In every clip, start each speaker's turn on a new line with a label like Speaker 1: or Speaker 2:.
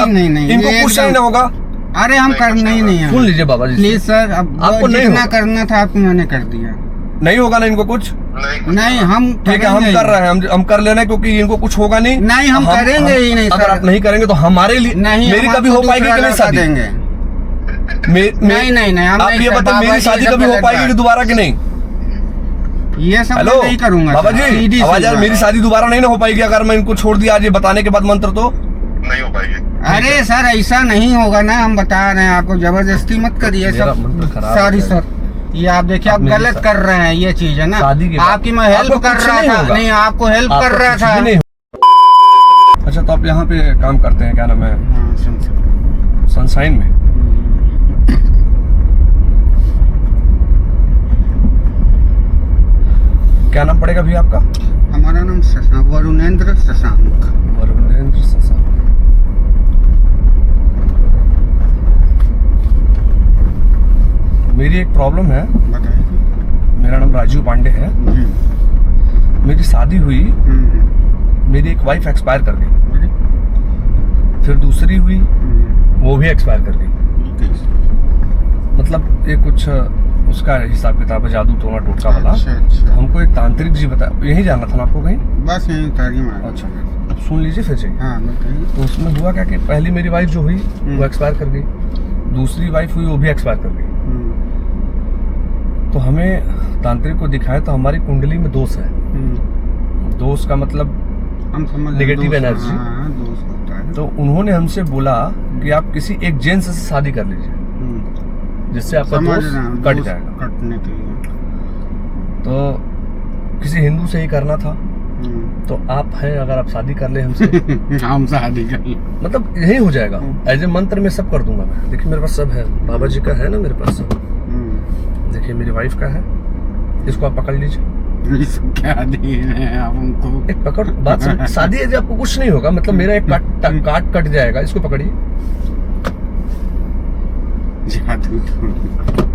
Speaker 1: नहीं नहीं नहीं,
Speaker 2: इनको कुछ नहीं होगा।
Speaker 1: अरे हम करना ही नहीं है।
Speaker 2: सुन लीजिए बाबा जी,
Speaker 1: प्लीज सर, अब
Speaker 2: आपको नहीं
Speaker 1: जितना
Speaker 2: होगा।
Speaker 1: करना था आपको मैंने कर दिया।
Speaker 2: नहीं होगा ना इनको कुछ?
Speaker 1: नहीं हम
Speaker 2: ठीक है, हम कर रहे हैं, हम कर ले रहे हैं, क्योंकि इनको कुछ होगा नहीं।
Speaker 1: नहीं हम करेंगे ही नहीं
Speaker 2: अगर
Speaker 1: सर।
Speaker 2: आप नहीं करेंगे तो हमारे लिए
Speaker 1: नहीं,
Speaker 2: मेरी कभी हो पाएगी कि नहीं शादी?
Speaker 1: देंगे
Speaker 2: नहीं
Speaker 1: नहीं नहीं,
Speaker 2: आप ये बताइए, मेरी शादी कभी हो पाएगी कि दोबारा कि नहीं?
Speaker 1: ये सब
Speaker 2: हेलो
Speaker 1: मैं नहीं करूंगा
Speaker 2: बाबा जी, आवाज यार, मेरी शादी दोबारा नहीं ना हो पाएगी अगर मैं इनको छोड़ दिया आज ये बताने के बाद मंत्र तो?
Speaker 3: नहीं हो पाएगी।
Speaker 1: अरे सर ऐसा नहीं होगा ना, हम बता रहे हैं आपको, जबरदस्ती मत करिए
Speaker 2: मेरा
Speaker 1: सब।
Speaker 2: मंत्र खराब
Speaker 1: सॉरी
Speaker 2: है।
Speaker 1: सर, ये आप देखिए आप
Speaker 2: अब मेरी
Speaker 1: गलत कर रहे हैं, ये चीज है ना।
Speaker 2: शादी के बाद
Speaker 1: आपकी मैं हेल्प
Speaker 2: आपको
Speaker 1: कर
Speaker 2: कुछ
Speaker 1: रहा
Speaker 2: नहीं
Speaker 1: था।
Speaker 2: होगा।
Speaker 1: नहीं आपको हेल्प कर
Speaker 2: आपको
Speaker 1: रहा
Speaker 2: कुछ
Speaker 1: था।
Speaker 2: भी नहीं होगा। अच्छा, तो आप यहाँ पे काम करते हैं, क्या नाम है?
Speaker 1: हाँ, सुन।
Speaker 2: सनशाइन में। क्या नाम पड़ेगा भैया आपका?
Speaker 1: हमारा नाम शशांक, वरुणेंद्र शशांक।
Speaker 2: वरुणेंद्र शशांक। मेरी एक प्रॉब्लम है।
Speaker 1: बताइए।
Speaker 2: मेरा नाम राजीव पांडे है।
Speaker 1: जी।
Speaker 2: मेरी शादी हुई, मेरी एक वाइफ एक्सपायर कर गई, फिर दूसरी हुई, वो भी एक्सपायर कर गई। मतलब ये कुछ उसका हिसाब किताब है, जादू टोना टोटका वाला।
Speaker 1: अच्छा।
Speaker 2: हमको एक तांत्रिक जी बता, यही जाना था ना आपको कहीं?
Speaker 1: बस यही उतारिए मारा।
Speaker 2: अच्छा, अब सुन लीजिए फिर से।
Speaker 1: हाँ बताइए।
Speaker 2: तो उसमें हुआ क्या कि पहली मेरी वाइफ जो हुई वो एक्सपायर कर गई, दूसरी वाइफ हुई वो भी एक्सपायर कर गई। तो हमें तांत्रिक को दिखाया तो हमारी कुंडली में दोष है। दोष का मतलब
Speaker 1: हम समझ
Speaker 2: नेगेटिव एनर्जी।
Speaker 1: हाँ, दोस्त होता है।
Speaker 2: तो उन्होंने हमसे बोला कि आप किसी एक जेंट्स से शादी कर लीजिए, जिससे आपका
Speaker 1: समझ
Speaker 2: दोष
Speaker 1: रहे हैं,
Speaker 2: कट
Speaker 1: दोस्त
Speaker 2: जाएगा।
Speaker 1: कटने के लिए।
Speaker 2: तो किसी हिंदू से ही करना था। तो आप हैं, अगर आप शादी कर ले हमसे
Speaker 1: हम शादी कर ले,
Speaker 2: मतलब यही हो जाएगा। एज ए मंत्र में सब कर दूंगा मैं। देखिए मेरे पास सब है, बाबा जी का है ना मेरे पास सब। देखिए मेरी वाइफ का है, इसको आप पकड़ लीजिए।
Speaker 1: इसको क्या दे रहे हैं आप हमको?
Speaker 2: एक पकड़ बात समझ, शादी है, आपको कुछ नहीं होगा, मतलब मेरा एक काट कट जाएगा। इसको पकड़िए।
Speaker 1: जादू टोना।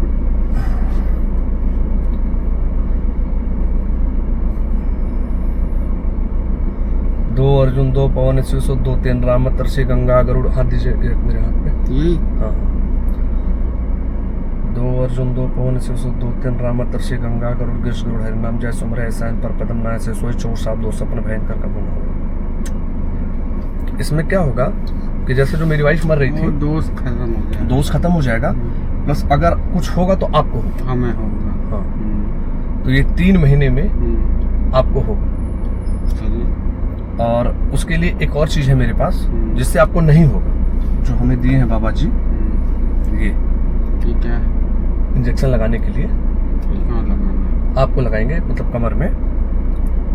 Speaker 2: 2 अर्जुन 2 पवन 2 3 राम तरसी गंगा गरुड़। हाथ दीजिए एक मेरे हाथ पे।
Speaker 1: यही
Speaker 2: हाँ, 2 अर्जुन 2 पवन 2 3 राम तरसी गंगा गरुड़ गिर गरुड़ हरि नाम जय सुमर ऐसा पर पदम नाय से सोई चोर साप दो सपन भयंकर का बना होगा। इसमें क्या होगा कि जैसे जो मेरी वाइफ मर रही थी,
Speaker 1: दोस्त खत्म हो गया,
Speaker 2: दोस्त खत्म हो जाएगा, प्लस अगर कुछ होगा तो आपको होगा।
Speaker 1: हमें होगा।
Speaker 2: हाँ, तो ये 3 महीने में आपको होगा।
Speaker 1: चलिए।
Speaker 2: और उसके लिए एक और चीज है मेरे पास जिससे आपको नहीं होगा, जो हमें दिए हैं बाबा जी। ये
Speaker 1: ठीक है,
Speaker 2: इंजेक्शन लगाने के लिए
Speaker 1: कहाँ लगाना?
Speaker 2: आपको लगाएंगे, मतलब कमर में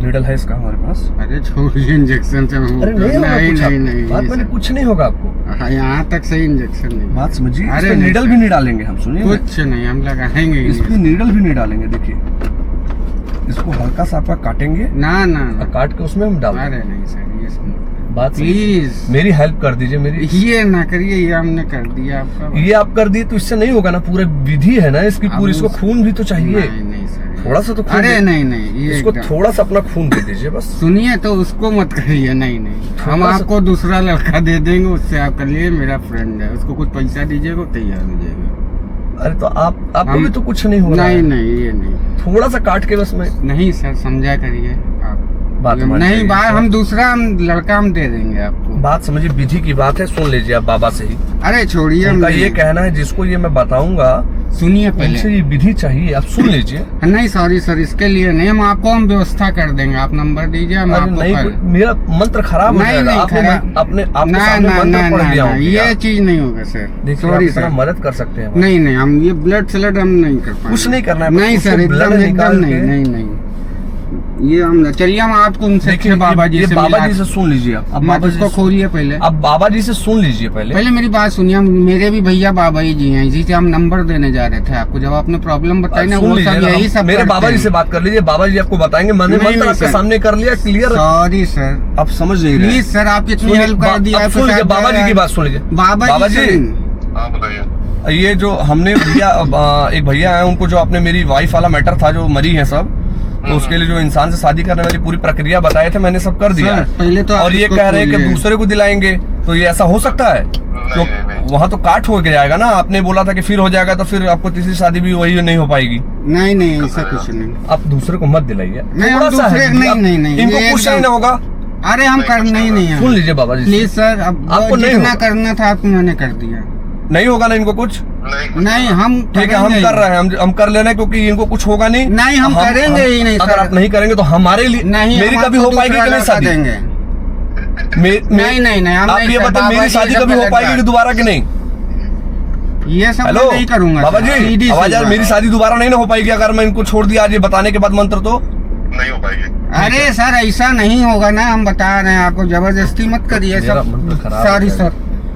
Speaker 2: नीडल है इसका हमारे पास।
Speaker 1: अरे छोड़िए इंजेक्शन से।
Speaker 2: अरे नहीं होगा कुछ आपको।
Speaker 1: नहीं
Speaker 2: बात मैंने कुछ नहीं होगा आपको।
Speaker 1: हाँ, यहाँ तक सही इंजेक्शन नहीं।
Speaker 2: बात समझिए।
Speaker 1: अरे
Speaker 2: इसमें नीडल भी नहीं डालेंगे हम, सुनिए ना।
Speaker 1: कुछ नहीं, हम लगाएंगे ही
Speaker 2: इसमें नीडल भी नहीं डालेंगे। देखिए इसको हल्का सा आपका काटेंगे,
Speaker 1: ना ना ना।
Speaker 2: काट के उसमें हम डाल
Speaker 1: अरे नहीं सर, ये सुन
Speaker 2: बात
Speaker 1: प्लीज,
Speaker 2: मेरी हेल्प कर दीजिए। मेरी
Speaker 1: ये ना करिए, ये हमने कर दिया आपका।
Speaker 2: ये आप कर दिए तो इससे नहीं होगा ना, पूरा विधि है ना इसकी पूरी। इसको खून भी तो चाहिए,
Speaker 1: नहीं नहीं सर,
Speaker 2: थोड़ा सा तो खून।
Speaker 1: अरे नहीं नहीं, ये
Speaker 2: इसको
Speaker 1: एकदम-
Speaker 2: थोड़ा सा अपना खून दे दीजिए बस।
Speaker 1: सुनिए, तो उसको मत करिए। नहीं नहीं, हम
Speaker 2: थोड़ा सा-
Speaker 1: आपको दूसरा लड़का दे देंगे, उससे आप कर लिए। मेरा फ्रेंड है, उसको कुछ पैसा दीजिएगा, तैयार हो जाएगा।
Speaker 2: अरे तो आपको
Speaker 1: हम-
Speaker 2: भी तो कुछ नहीं होगा।
Speaker 1: नहीं नहीं, ये नहीं
Speaker 2: थोड़ा सा काट के बस मैं
Speaker 1: नहीं सर, समझा करिए आप।
Speaker 2: बात मान
Speaker 1: नहीं
Speaker 2: जाइए।
Speaker 1: बात, हम दूसरा लड़का हम दे देंगे आपको।
Speaker 2: बात समझिए, विधि की बात है, सुन लीजिए आप बाबा से ही।
Speaker 1: अरे छोड़िए,
Speaker 2: उनका ये कहना है जिसको ये मैं बताऊंगा,
Speaker 1: सुनिए
Speaker 2: उनसे
Speaker 1: पहले।
Speaker 2: ये विधि चाहिए, आप सुन लीजिए।
Speaker 1: नहीं सॉरी सर, इसके लिए नहीं, हम आपको हम व्यवस्था कर देंगे। आप नंबर दीजिए, हम
Speaker 2: अरे
Speaker 1: आपको
Speaker 2: नहीं,
Speaker 1: कर-
Speaker 2: मेरा मंत्र खराब हो
Speaker 1: नहीं
Speaker 2: जाएगा।
Speaker 1: नहीं
Speaker 2: आपने
Speaker 1: खराब-
Speaker 2: आपके
Speaker 1: ना
Speaker 2: सामने
Speaker 1: ना
Speaker 2: मंत्र
Speaker 1: ना
Speaker 2: पढ़ दिया
Speaker 1: ना,
Speaker 2: हूँ
Speaker 1: ये चीज नहीं होगा सर।
Speaker 2: देखिए आप
Speaker 1: सॉरी
Speaker 2: इतना
Speaker 1: सर,
Speaker 2: मदद कर सकते हैं।
Speaker 1: नहीं नहीं, हम ये ब्लड स्लड हम नहीं कर पाएंगे।
Speaker 2: कुछ नहीं करना है,
Speaker 1: नहीं
Speaker 2: बस
Speaker 1: सर,
Speaker 2: उसको
Speaker 1: एकदम
Speaker 2: blood
Speaker 1: एकदम
Speaker 2: निकाल
Speaker 1: नहीं
Speaker 2: के-
Speaker 1: नहीं नहीं, ये हम चलिए, हम आपको उनसे
Speaker 2: देखिए
Speaker 1: बाबा जी
Speaker 2: ये
Speaker 1: से
Speaker 2: बाबा
Speaker 1: मिला-
Speaker 2: जी से सुन लीजिए आप। अब
Speaker 1: मत
Speaker 2: बाबा जी
Speaker 1: उसको खोलिए पहले।
Speaker 2: अब बाबा जी से सुन लीजिए पहले।
Speaker 1: पहले मेरी बात सुनिए, मेरे भी भैया बाबा ही जी हैं, इसी से हम नंबर देने जा रहे थे आपको। जब आपने प्रॉब्लम बताई ना,
Speaker 2: सुन
Speaker 1: वो
Speaker 2: लीजिए
Speaker 1: सब
Speaker 2: ना,
Speaker 1: यही सब
Speaker 2: मेरे
Speaker 1: करते
Speaker 2: बाबा जी
Speaker 1: हैं।
Speaker 2: से बात कर लीजिए, बाबा जी आपको बताएंगे। मैंने
Speaker 1: नहीं,
Speaker 2: मंत्र
Speaker 1: नहीं,
Speaker 2: आपके
Speaker 1: सर।
Speaker 2: सामने कर लिया, क्लियर।
Speaker 1: सॉरी सर,
Speaker 2: आप समझ नहीं रहे।
Speaker 1: प्लीज सर, आप इतनी हेल्प कर दी।
Speaker 2: अब सुन लीजिए बाबा जी की बात सुन लीजिए।
Speaker 1: बाबा जी,
Speaker 3: हाँ बताइए।
Speaker 2: ये जो हमने भैया एक भैया है, उनको जो आपने मेरी वाइफ वाला मैटर था, जो मरी है सब, तो उसके लिए जो इंसान से शादी करने वाली पूरी प्रक्रिया बताए थे मैंने सब कर दिया
Speaker 1: सर,
Speaker 2: है।
Speaker 1: पहले तो आप
Speaker 2: और ये
Speaker 1: इसको
Speaker 2: कह रहे हैं कि
Speaker 1: खोलिए।
Speaker 2: दूसरे को दिलाएंगे, तो ये ऐसा हो सकता है? तो
Speaker 3: नहीं।
Speaker 2: वहाँ तो काट हो जाएगा ना, आपने बोला था कि फिर हो जाएगा, तो फिर आपको तीसरी शादी भी वही नहीं हो पाएगी।
Speaker 1: नहीं नहीं ऐसा कुछ नहीं।
Speaker 2: आप दूसरे को मत दिलाइए,
Speaker 1: नहीं, हम
Speaker 2: थोड़ा सा है
Speaker 1: दूसरे-
Speaker 2: दीदी,
Speaker 1: नहीं,
Speaker 2: आप-
Speaker 1: नहीं, नहीं,
Speaker 2: इनको
Speaker 1: ये
Speaker 2: कुछ नहीं
Speaker 1: एकदम-
Speaker 2: होगा।
Speaker 1: अरे हम
Speaker 3: नहीं,
Speaker 1: करना ही नहीं है।
Speaker 2: सुन लीजिए बाबा जी,
Speaker 1: प्लीज सर, अब
Speaker 2: आपको नहीं
Speaker 1: जितना
Speaker 2: होगा।
Speaker 1: करना था आपको मैंने कर दिया।
Speaker 2: नहीं होगा ना इनको कुछ?
Speaker 3: नहीं
Speaker 1: नहीं हम
Speaker 2: ठीक है, हम
Speaker 1: करेंगे
Speaker 2: कर रहे हैं, हम कर ले रहे हैं, क्योंकि इनको कुछ होगा नहीं।
Speaker 1: नहीं, हम करेंगे ही नहीं,
Speaker 2: अगर
Speaker 1: सर।
Speaker 2: आप नहीं करेंगे तो हमारे लिए
Speaker 1: नहीं,
Speaker 2: मेरी
Speaker 1: हम
Speaker 2: कभी
Speaker 1: आपको
Speaker 2: हो पाएगी
Speaker 1: दूसरा
Speaker 2: कि नहीं
Speaker 1: लड़का
Speaker 2: शादी?
Speaker 1: देंगे। नहीं, नहीं, हम
Speaker 2: आप
Speaker 1: नहीं
Speaker 2: ये
Speaker 1: कर-
Speaker 2: बताइए,
Speaker 1: बाबा
Speaker 2: मेरी
Speaker 1: जी,
Speaker 2: शादी
Speaker 1: ये सब
Speaker 2: कभी हो
Speaker 1: गलत
Speaker 2: पाएगी
Speaker 1: बात।
Speaker 2: कि दोबारा कि नहीं?
Speaker 1: ये सब
Speaker 2: हेलो
Speaker 1: मैं नहीं करूंगा
Speaker 2: बाबा
Speaker 1: सर,
Speaker 2: जी,
Speaker 1: सीधी सी
Speaker 2: आवाज यार,
Speaker 1: बात।
Speaker 2: मेरी शादी दोबारा नहीं ना हो पाएगी अगर मैं इनको छोड़ दिया आज ये बताने के बाद मंत्र तो?
Speaker 3: नहीं हो पाएगी।
Speaker 1: अरे सर ऐसा नहीं होगा ना, हम बता रहे हैं आपको, जबरदस्ती मत करिए
Speaker 2: मेरा
Speaker 1: सब।
Speaker 2: मंत्र खराब
Speaker 1: सॉरी
Speaker 2: है।
Speaker 1: सर,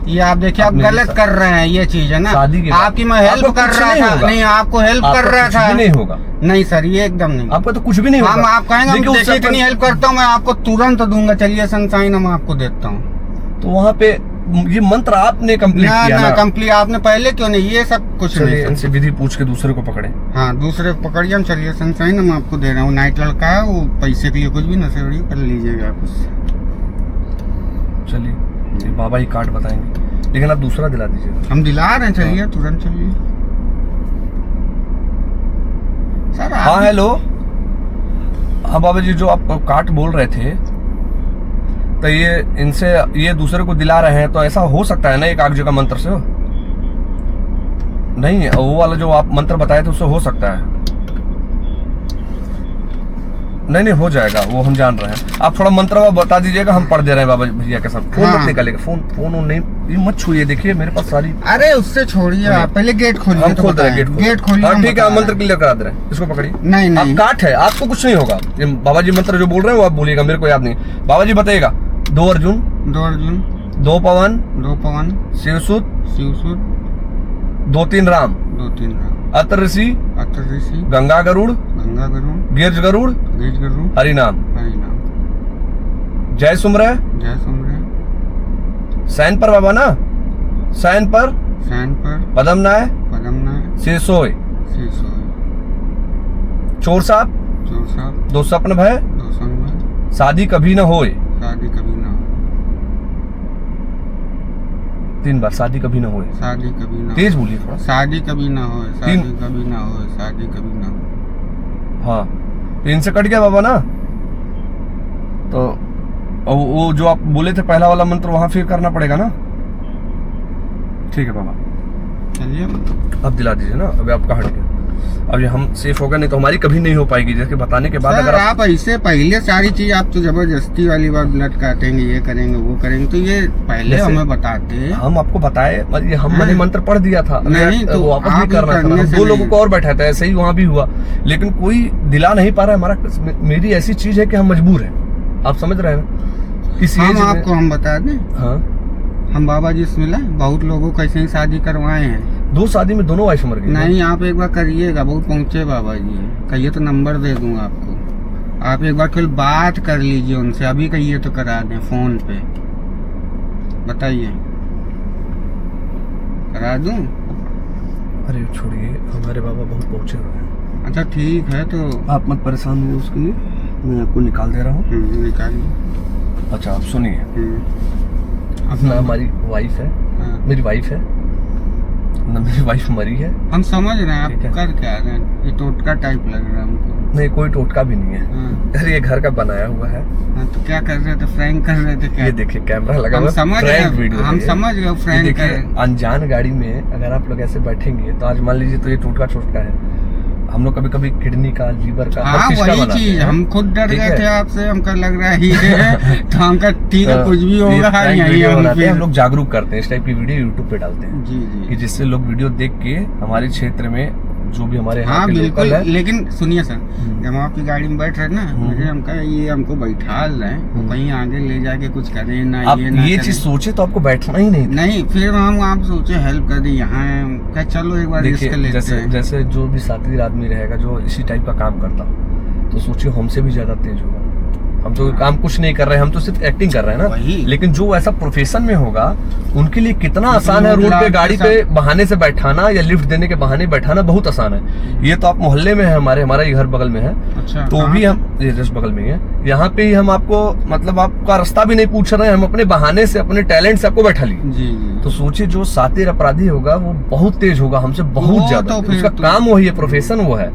Speaker 1: ये आप देखिए आप
Speaker 2: मेरी
Speaker 1: गलत कर रहे हैं, ये चीज है ना।
Speaker 2: शादी के बाद
Speaker 1: आपकी मैं हेल्प
Speaker 2: आपको
Speaker 1: कर
Speaker 2: कुछ
Speaker 1: रहा
Speaker 2: नहीं
Speaker 1: था,
Speaker 2: होगा।
Speaker 1: नहीं आपको हेल्प कर
Speaker 2: आपका
Speaker 1: रहा
Speaker 2: कुछ
Speaker 1: था।
Speaker 2: भी नहीं होगा,
Speaker 1: नहीं सर, ये एकदम नहीं।
Speaker 2: आपका तो कुछ भी नहीं
Speaker 1: हम
Speaker 2: होगा।
Speaker 1: आप कहेंगे
Speaker 2: देखिए,
Speaker 1: हम
Speaker 2: उससे
Speaker 1: देखिए इतनी हेल्प करता हूँ, मैं आपको तुरंत दूंगा, चलिए सनशाइन हम आपको देता हूँ।
Speaker 2: तो वहाँ पे ये मंत्र आपने कंप्लीट
Speaker 1: ना
Speaker 2: किया
Speaker 1: ना
Speaker 2: ना?
Speaker 1: कंप्लीट आपने पहले क्यों नहीं, ये सब कुछ
Speaker 2: चलिए
Speaker 1: नहीं।
Speaker 2: इनसे विधि पूछ के दूसरे को पकड़े।
Speaker 1: हाँ दूसरे को पकड़िए, हम चलिए सनशाइन हम आपको दे रहे हैं। वो नाइट लड़का है, वो पैसे के लिए कुछ भी नशेड़ी कर लीजिएगा आप उससे।
Speaker 2: चलिए ये बाबा ही काट बताएंगे, लेकिन आप दूसरा दिला दीजिएगा।
Speaker 1: हम दिला रहे हैं, चलिए तुरंत चलिए सर।
Speaker 2: हाँ
Speaker 1: आप
Speaker 2: हेलो, हाँ बाबा जी, जो आप काट बोल रहे थे, तो ये इनसे ये दूसरे को दिला रहे हैं, तो ऐसा हो सकता है ना एक आग जगह मंत्र से? नहीं, वो वाला जो आप मंत्र बताए थे उससे हो सकता है? नहीं नहीं, हो जाएगा, वो हम जान रहे हैं। आप थोड़ा मंत्र बता दीजिएगा, हम पढ़ दे रहे हैं बाबा भैया के साथ। फोन
Speaker 1: हाँ।
Speaker 2: मत निकालिएगा, फोन नहीं, ये मत छूइए, देखिए मेरे पास सारी।
Speaker 1: अरे उससे छोड़िए, आप पहले गेट खोलिए।
Speaker 2: हम
Speaker 1: तो
Speaker 2: खोल रहे हैं,
Speaker 1: बताएं।
Speaker 2: गेट
Speaker 1: खोलिए।
Speaker 2: हाँ
Speaker 1: हम
Speaker 2: ठीक है, हम
Speaker 1: बता
Speaker 2: मंत्र
Speaker 1: रहे
Speaker 2: क्लियर करा दे रहे हैं, इसको पकड़िए।
Speaker 1: हैं। नहीं
Speaker 2: आप
Speaker 1: नहीं
Speaker 2: काट है, आपको कुछ नहीं होगा। ये बाबा जी मंत्र जो बोल रहे हैं वो आप बोलिएगा, मेरे को याद नहीं। बाबा जी बताइएगा। 2 अर्जुन,
Speaker 1: 2 अर्जुन,
Speaker 2: 2 पवन,
Speaker 1: 2 पवन,
Speaker 2: शिवसुत,
Speaker 1: शिवसुत,
Speaker 2: 2-3 राम,
Speaker 1: 2-3 राम,
Speaker 2: अत्र ऋषि,
Speaker 1: अत्र ऋषि,
Speaker 2: गंगा गरुड़,
Speaker 1: गंगा गरुड़,
Speaker 2: गिरज गरुड़,
Speaker 1: गिज गरुड़,
Speaker 2: हरिनाम,
Speaker 1: हरिनाम,
Speaker 2: जय सुमरय,
Speaker 1: जय सुमरे,
Speaker 2: सैन पर बाबा ना, सैन पर,
Speaker 1: सैन पर,
Speaker 2: पदम नाय,
Speaker 1: पदम नाय,
Speaker 2: सिरसोय,
Speaker 1: शीर्षोय,
Speaker 2: चोर साहब,
Speaker 1: चोर साहब,
Speaker 2: 2 स्वप्न भय,
Speaker 1: 2 संग,
Speaker 2: शादी कभी न होए।
Speaker 1: शादी कभी ना हो,
Speaker 2: 3 बार, शादी कभी न होए।
Speaker 1: शादी कभी ना
Speaker 2: तेज
Speaker 1: हो,
Speaker 2: बोलिए थोड़ा।
Speaker 1: शादी कभी ना हो, शादी
Speaker 2: तीन।
Speaker 1: कभी ना हो, शादी कभी ना हो।
Speaker 2: हाँ, तो इनसे कट गया बाबा ना, तो वो जो आप बोले थे पहला वाला मंत्र वहां फिर करना पड़ेगा ना? ठीक है बाबा,
Speaker 1: चलिए
Speaker 2: अब दिला दीजिए ना, अभी आपका हट गया। अब ये हम सेफ हो गए, नहीं तो हमारी कभी नहीं हो पाएगी। जैसे बताने के बाद
Speaker 1: सर,
Speaker 2: अगर
Speaker 1: आप ऐसे पहले सारी चीज आप तो जबरदस्ती वाली बात, ब्लड काटेंगे, ये करेंगे, वो करेंगे, तो ये पहले
Speaker 2: जैसे-
Speaker 1: हमें बताते।
Speaker 2: हम आपको बताए, ये
Speaker 1: हाँ।
Speaker 2: मैंने मंत्र पढ़ दिया था,
Speaker 1: नहीं, तो
Speaker 2: वो वापस
Speaker 1: आप
Speaker 2: नहीं करना था,
Speaker 1: करने
Speaker 2: हम
Speaker 1: से
Speaker 2: 2
Speaker 1: नहीं।
Speaker 2: लोगों को और बैठा था, ऐसे ही वहां भी हुआ, लेकिन कोई दिला नहीं पा रहा है। हमारा मेरी ऐसी चीज है कि हम मजबूर हैं, आप समझ रहे हैं ना? इस
Speaker 1: हम
Speaker 2: एज में-
Speaker 1: आपको हम बता दें,
Speaker 2: हाँ,
Speaker 1: हम बाबा जी से मिला, बहुत लोगों को ऐसे ही शादी करवाए हैं।
Speaker 2: 2 शादी में दोनों वाइफ मर गई।
Speaker 1: नहीं, आप एक बार करिएगा, बहुत पहुंचे बाबा जी हैं। कहिए तो नंबर दे दूंगा आपको, आप एक बार केवल बात कर लीजिए उनसे, अभी कहिए तो करा दें फोन पे, बताइए करा दूं?
Speaker 2: अरे छोड़िए, हमारे बाबा बहुत पहुंचे हुए हैं।
Speaker 1: अच्छा ठीक है, तो
Speaker 2: आप मत परेशान हुए उसके लिए, मैं आपको निकाल दे रहा हूँ।
Speaker 1: निकालिए।
Speaker 2: अच्छा आप सुनिए,
Speaker 1: अपना
Speaker 2: ना हमारी वाइफ है,
Speaker 1: हाँ।
Speaker 2: मेरी वाइफ है ना, मेरी वाइफ मरी है।
Speaker 1: हम समझ रहे हैं
Speaker 2: ठीक
Speaker 1: आप
Speaker 2: है।
Speaker 1: कर क्या रहे हैं, ये टोटका टाइप लग रहा है हमको।
Speaker 2: नहीं, कोई टोटका भी नहीं है।
Speaker 1: हाँ,
Speaker 2: अरे ये घर का बनाया हुआ है।
Speaker 1: हाँ, तो क्या कर रहे थे, फ्रैंक कर रहे थे क्या?
Speaker 2: ये देखिए कैमरा लगा
Speaker 1: हम
Speaker 2: हुआ है,
Speaker 1: समझ
Speaker 2: prank
Speaker 1: गए,
Speaker 2: वीडियो
Speaker 1: हम
Speaker 2: है ये।
Speaker 1: समझ गए
Speaker 2: ये
Speaker 1: फ्रैंक
Speaker 2: देखिए,
Speaker 1: कर।
Speaker 2: अनजान गाड़ी में अगर आप लोग ऐसे बैठेंगे तो आज मान लीजिए तो ये टोटका है। हम लोग कभी कभी किडनी का, लीवर का, हर
Speaker 1: हाँ
Speaker 2: चीज का
Speaker 1: वही
Speaker 2: बनाते
Speaker 1: चीज,
Speaker 2: हैं।
Speaker 1: हम खुद डर
Speaker 2: ठीक
Speaker 1: गए
Speaker 2: है।
Speaker 1: थे आपसे, हमको लग रहा है ये तो हमका ठीक है, कुछ भी
Speaker 2: ये
Speaker 1: होगा
Speaker 2: prank
Speaker 1: यही
Speaker 2: वीडियो
Speaker 1: हम
Speaker 2: बनाते हैं,
Speaker 1: फिर-
Speaker 2: हम लोग जागरूक करते हैं, इस टाइप की वीडियो यूट्यूब पे डालते हैं
Speaker 1: जी
Speaker 2: कि
Speaker 1: जी
Speaker 2: जिससे लोग वीडियो देख के हमारे क्षेत्र में जो भी हमारे यहाँ
Speaker 1: हाँ
Speaker 2: के
Speaker 1: बिल्कुल।
Speaker 2: लोकल है।
Speaker 1: लेकिन सुनिए सर, जब हम आपकी गाड़ी में बैठ रहे ना, मुझे हमका ये हमको बैठा रहे हैं, कहीं आगे ले जाके कुछ करे ना,
Speaker 2: आप
Speaker 1: ये ना
Speaker 2: ये
Speaker 1: करे।
Speaker 2: चीज सोचे तो आपको बैठना ही नहीं था।
Speaker 1: नहीं, फिर हम आप सोचे हेल्प कर दी, यहाँ क्या चलो एक बार रिस्क
Speaker 2: देखिए
Speaker 1: लेते
Speaker 2: जैसे
Speaker 1: हैं।
Speaker 2: जैसे जो भी साथी आदमी रहेगा जो इसी टाइप का काम करता हो, तो सोचिए हमसे भी ज्यादा तेज होगा। हम तो काम कुछ नहीं कर रहे हैं, हम तो सिर्फ एक्टिंग कर रहे हैं
Speaker 1: वही।
Speaker 2: ना। लेकिन जो ऐसा प्रोफेशन में होगा उनके लिए कितना आसान है,
Speaker 1: लोग
Speaker 2: रोड पे
Speaker 1: लाख
Speaker 2: गाड़ी
Speaker 1: के
Speaker 2: पे बहाने से बैठाना या लिफ्ट देने के बहाने बैठाना बहुत आसान है। ये तो आप मोहल्ले में है, हमारा ही घर बगल में है,
Speaker 1: अच्छा,
Speaker 2: तो भी हम ये जस्ट बगल में ही है, यहाँ पे ही हम आपको मतलब आपका रास्ता भी नहीं पूछ रहे हैं, हम अपने बहाने से अपने टैलेंट से आपको बैठा लिए।
Speaker 1: जी जी।
Speaker 2: तो सोचिए जो शातिर अपराधी होगा वो बहुत तेज होगा हमसे,
Speaker 1: वो
Speaker 2: बहुत ज्यादा।
Speaker 1: तो फिर
Speaker 2: उसका
Speaker 1: तो-
Speaker 2: काम वही है, प्रोफेशन वो है।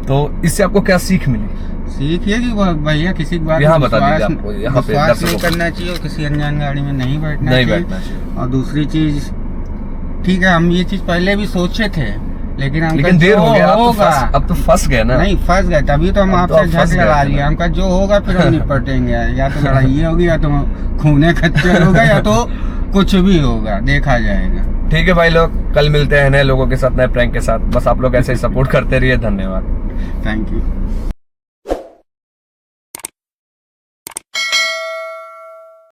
Speaker 2: तो इससे आपको क्या सीख मिली?
Speaker 1: सीखिए कि भैया किसी की बात
Speaker 2: यहाँ
Speaker 1: में
Speaker 2: बता दीजिए
Speaker 1: विश्वास-
Speaker 2: आपको, यहाँ पे
Speaker 1: विश्वास
Speaker 2: दर्शकों
Speaker 1: नहीं
Speaker 2: को।
Speaker 1: करना चाहिए और किसी अनजान गाड़ी में नहीं बैठना
Speaker 2: नहीं
Speaker 1: चाहिए।
Speaker 2: बैठना चाहिए।
Speaker 1: और दूसरी चीज, ठीक है हम ये चीज पहले भी सोचे थे, लेकिन
Speaker 2: देर हो गया,
Speaker 1: होगा
Speaker 2: अब तो फंस गए ना।
Speaker 1: नहीं फंस गए, तभी तो हम
Speaker 2: अब तो
Speaker 1: आपसे
Speaker 2: आप फंस
Speaker 1: झट
Speaker 2: गए
Speaker 1: लगा
Speaker 2: थे
Speaker 1: लिया।
Speaker 2: ना।
Speaker 1: हमका जो होगा फिर हम निपटेंगे, या तो लड़ाई होगी या तो खूने खच्चर होगा या तो कुछ भी होगा, देखा जाएगा।
Speaker 2: ठीक है भाई लोग, कल मिलते हैं नए लोगों के साथ, नए प्रैंक के साथ। बस आप लोग ऐसे ही सपोर्ट करते रहिए। धन्यवाद।
Speaker 1: Thank you.